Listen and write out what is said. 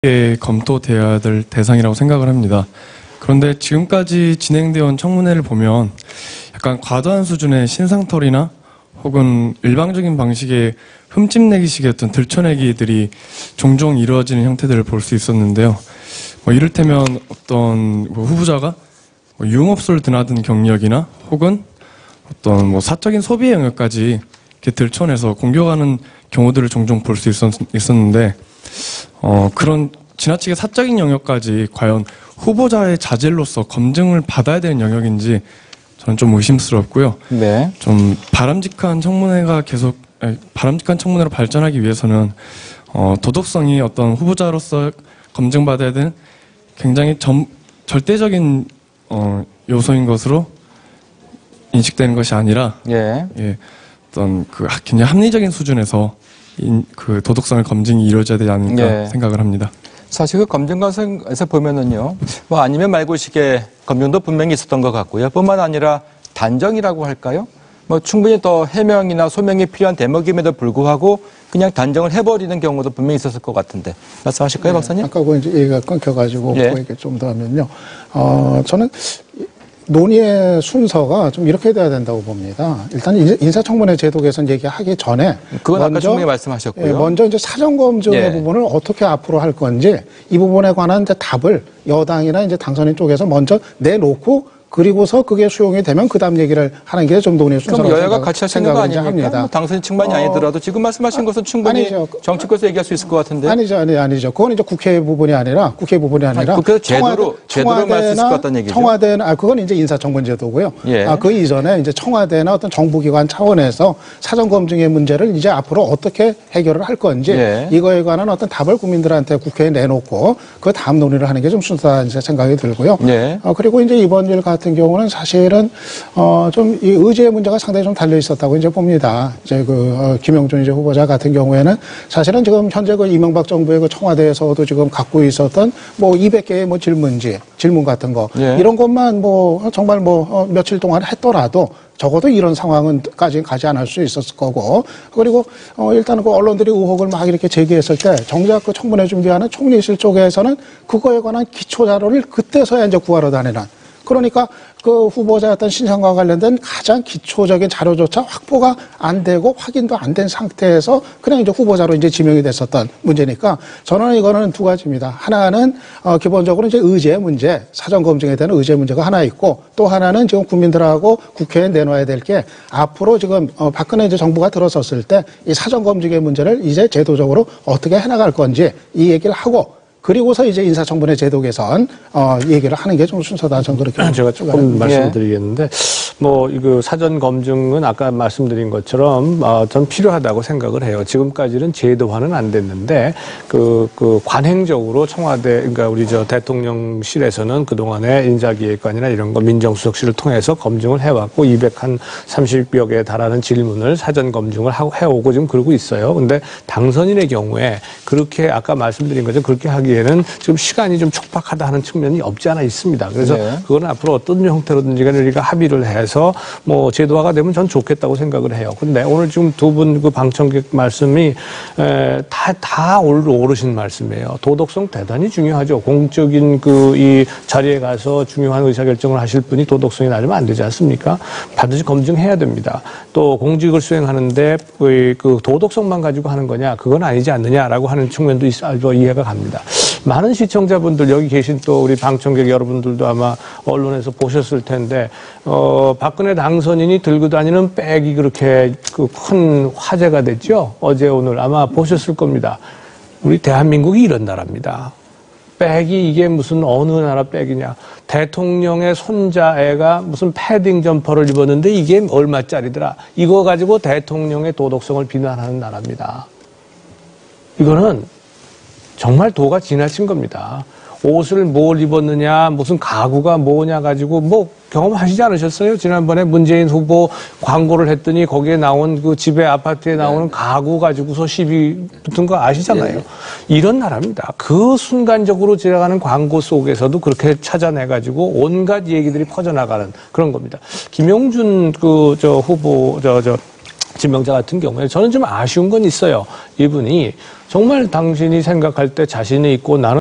검토되어야 될 대상이라고 생각을 합니다. 그런데 지금까지 진행되어 온 청문회를 보면 약간 과도한 수준의 신상털이나 혹은 일방적인 방식의 흠집내기식의 어떤 들춰내기들이 종종 이루어지는 형태들을 볼 수 있었는데요. 이를테면 어떤 후보자가 유흥업소를 드나든 경력이나 혹은 어떤 사적인 소비 영역까지 이렇게 들춰내서 공격하는 경우들을 종종 볼 수 있었는데 그런 지나치게 사적인 영역까지 과연 후보자의 자질로서 검증을 받아야 되는 영역인지 저는 좀 의심스럽고요. 네. 좀 바람직한 청문회로 발전하기 위해서는 도덕성이 어떤 후보자로서 검증받아야 되는 굉장히 절대적인 요소인 것으로 인식되는 것이 아니라 어떤 굉장히 합리적인 수준에서 그 도덕성의 검증이 이루어져야 되지 않을까 생각을 합니다. 사실 그 검증 과정에서 보면은요, 아니면 말고식의 검증도 분명히 있었던 것 같고요. 뿐만 아니라 단정이라고 할까요? 충분히 더 해명이나 소명이 필요한 대목임에도 불구하고 그냥 단정을 해버리는 경우도 분명히 있었을 것 같은데 말씀하실까요, 박사님? 아까 이제 얘기가 끊겨가지고 그거 좀 더 하면요, 저는 논의의 순서가 좀 이렇게 돼야 된다고 봅니다. 일단 인사청문회 제도 개선 얘기하기 전에 그건 아까 충분히 말씀하셨고요. 먼저 이제 사전검증의 부분을 어떻게 앞으로 할 건지 이 부분에 관한 이제 답을 여당이나 이제 당선인 쪽에서 먼저 내놓고 그리고서 그게 수용이 되면 그 다음 얘기를 하는 게 좀 논의 순서라고 그럼 여야가 같이 하시는 거 아닙니까? 당선인 측만이 아니더라도 지금 말씀하신 것은 충분히 정치권에서 얘기할 수 있을 것 같은데. 아니죠. 그건 이제 국회 부분이 아니라 국회 제도로 말할 수 있을 것 같다는 얘기죠. 청와대나 그건 이제 인사청문 제도고요. 그 이전에 이제 청와대나 어떤 정부기관 차원에서 사전검증의 문제를 이제 앞으로 어떻게 해결을 할 건지 이거에 관한 어떤 답을 국민들한테 국회에 내놓고 그 다음 논의를 하는 게 좀 순수한 생각이 들고요. 그리고 이제 이번 일 같은 경우는 사실은 좀 이 의제의 문제가 상당히 좀 달려 있었다고 이제 봅니다. 이제 김영준 이제 후보자 같은 경우에는 사실은 지금 현재 이명박 정부의 청와대에서도 지금 갖고 있었던 200개의 질문 같은 거 이런 것만 정말 며칠 동안 했더라도 적어도 이런 상황은까지 가지 않을 수 있었을 거고, 그리고 일단은 언론들이 의혹을 막 이렇게 제기했을 때 정작 청문회 준비하는 총리실 쪽에서는 그거에 관한 기초 자료를 그때서야 이제 구하러 다니는. 그러니까 그 후보자의 어떤 신상과 관련된 가장 기초적인 자료조차 확보가 안 되고 확인도 안 된 상태에서 그냥 이제 후보자로 이제 지명이 됐었던 문제니까 저는 이거는 두 가지입니다. 하나는 기본적으로 이제 의제 문제, 사전 검증에 대한 의제 문제가 하나 있고 또 하나는 지금 국민들하고 국회에 내놓아야 될 게 앞으로 지금 박근혜 이제 정부가 들어섰을 때 이 사전 검증의 문제를 이제 제도적으로 어떻게 해나갈 건지 이 얘기를 하고 그리고서 이제 인사청문회 제도 개선 얘기를 하는 게 좀 순서다. 저는 그렇게 제가 조금 말씀드리겠는데 이거 사전 검증은 아까 말씀드린 것처럼 전 필요하다고 생각을 해요. 지금까지는 제도화는 안 됐는데 그 관행적으로 청와대 그러니까 우리 대통령실에서는 그동안에 인사기획관이나 이런 거 민정수석실을 통해서 검증을 해왔고 230여 개에 달하는 질문을 사전 검증을 해오고 지금 그러고 있어요. 근데 당선인의 경우에 그렇게 아까 말씀드린 것처럼 그렇게 하기에는 지금 시간이 좀 촉박하다 하는 측면이 없지 않아 있습니다. 그래서 그거는 앞으로 어떤 형태로든지 우리가 합의를 해서 제도화가 되면 전 좋겠다고 생각을 해요. 근데 오늘 지금 두 분 방청객 말씀이 다 오르신 말씀이에요. 도덕성 대단히 중요하죠. 공적인 이 자리에 가서 중요한 의사결정을 하실 분이 도덕성이 낮으면 안 되지 않습니까? 반드시 검증해야 됩니다. 또 공직을 수행하는데 그 도덕성만 가지고 하는 거냐? 그건 아니지 않느냐라고 하는 측면도 이해가 갑니다. 많은 시청자분들 여기 계신 또 우리 방청객 여러분들도 아마 언론에서 보셨을 텐데 박근혜 당선인이 들고 다니는 백이 그렇게 큰 화제가 됐죠. 어제 오늘 아마 보셨을 겁니다. 우리 대한민국이 이런 나라입니다. 백이 이게 무슨 어느 나라 백이냐. 대통령의 손자애가 무슨 패딩 점퍼를 입었는데 이게 얼마짜리더라. 이거 가지고 대통령의 도덕성을 비난하는 나라입니다. 이거는 정말 도가 지나친 겁니다. 옷을 뭘 입었느냐, 무슨 가구가 뭐냐 가지고 경험하시지 않으셨어요? 지난번에 문재인 후보 광고를 했더니 거기에 나온 그 집에 아파트에 나오는 가구 가지고서 시비 붙은 거 아시잖아요. 이런 나라입니다. 그 순간적으로 지나가는 광고 속에서도 그렇게 찾아내가지고 온갖 얘기들이 퍼져나가는 그런 겁니다. 김영준 후보 지명자 같은 경우에 저는 좀 아쉬운 건 있어요. 이분이 정말 당신이 생각할 때 자신이 있고 나는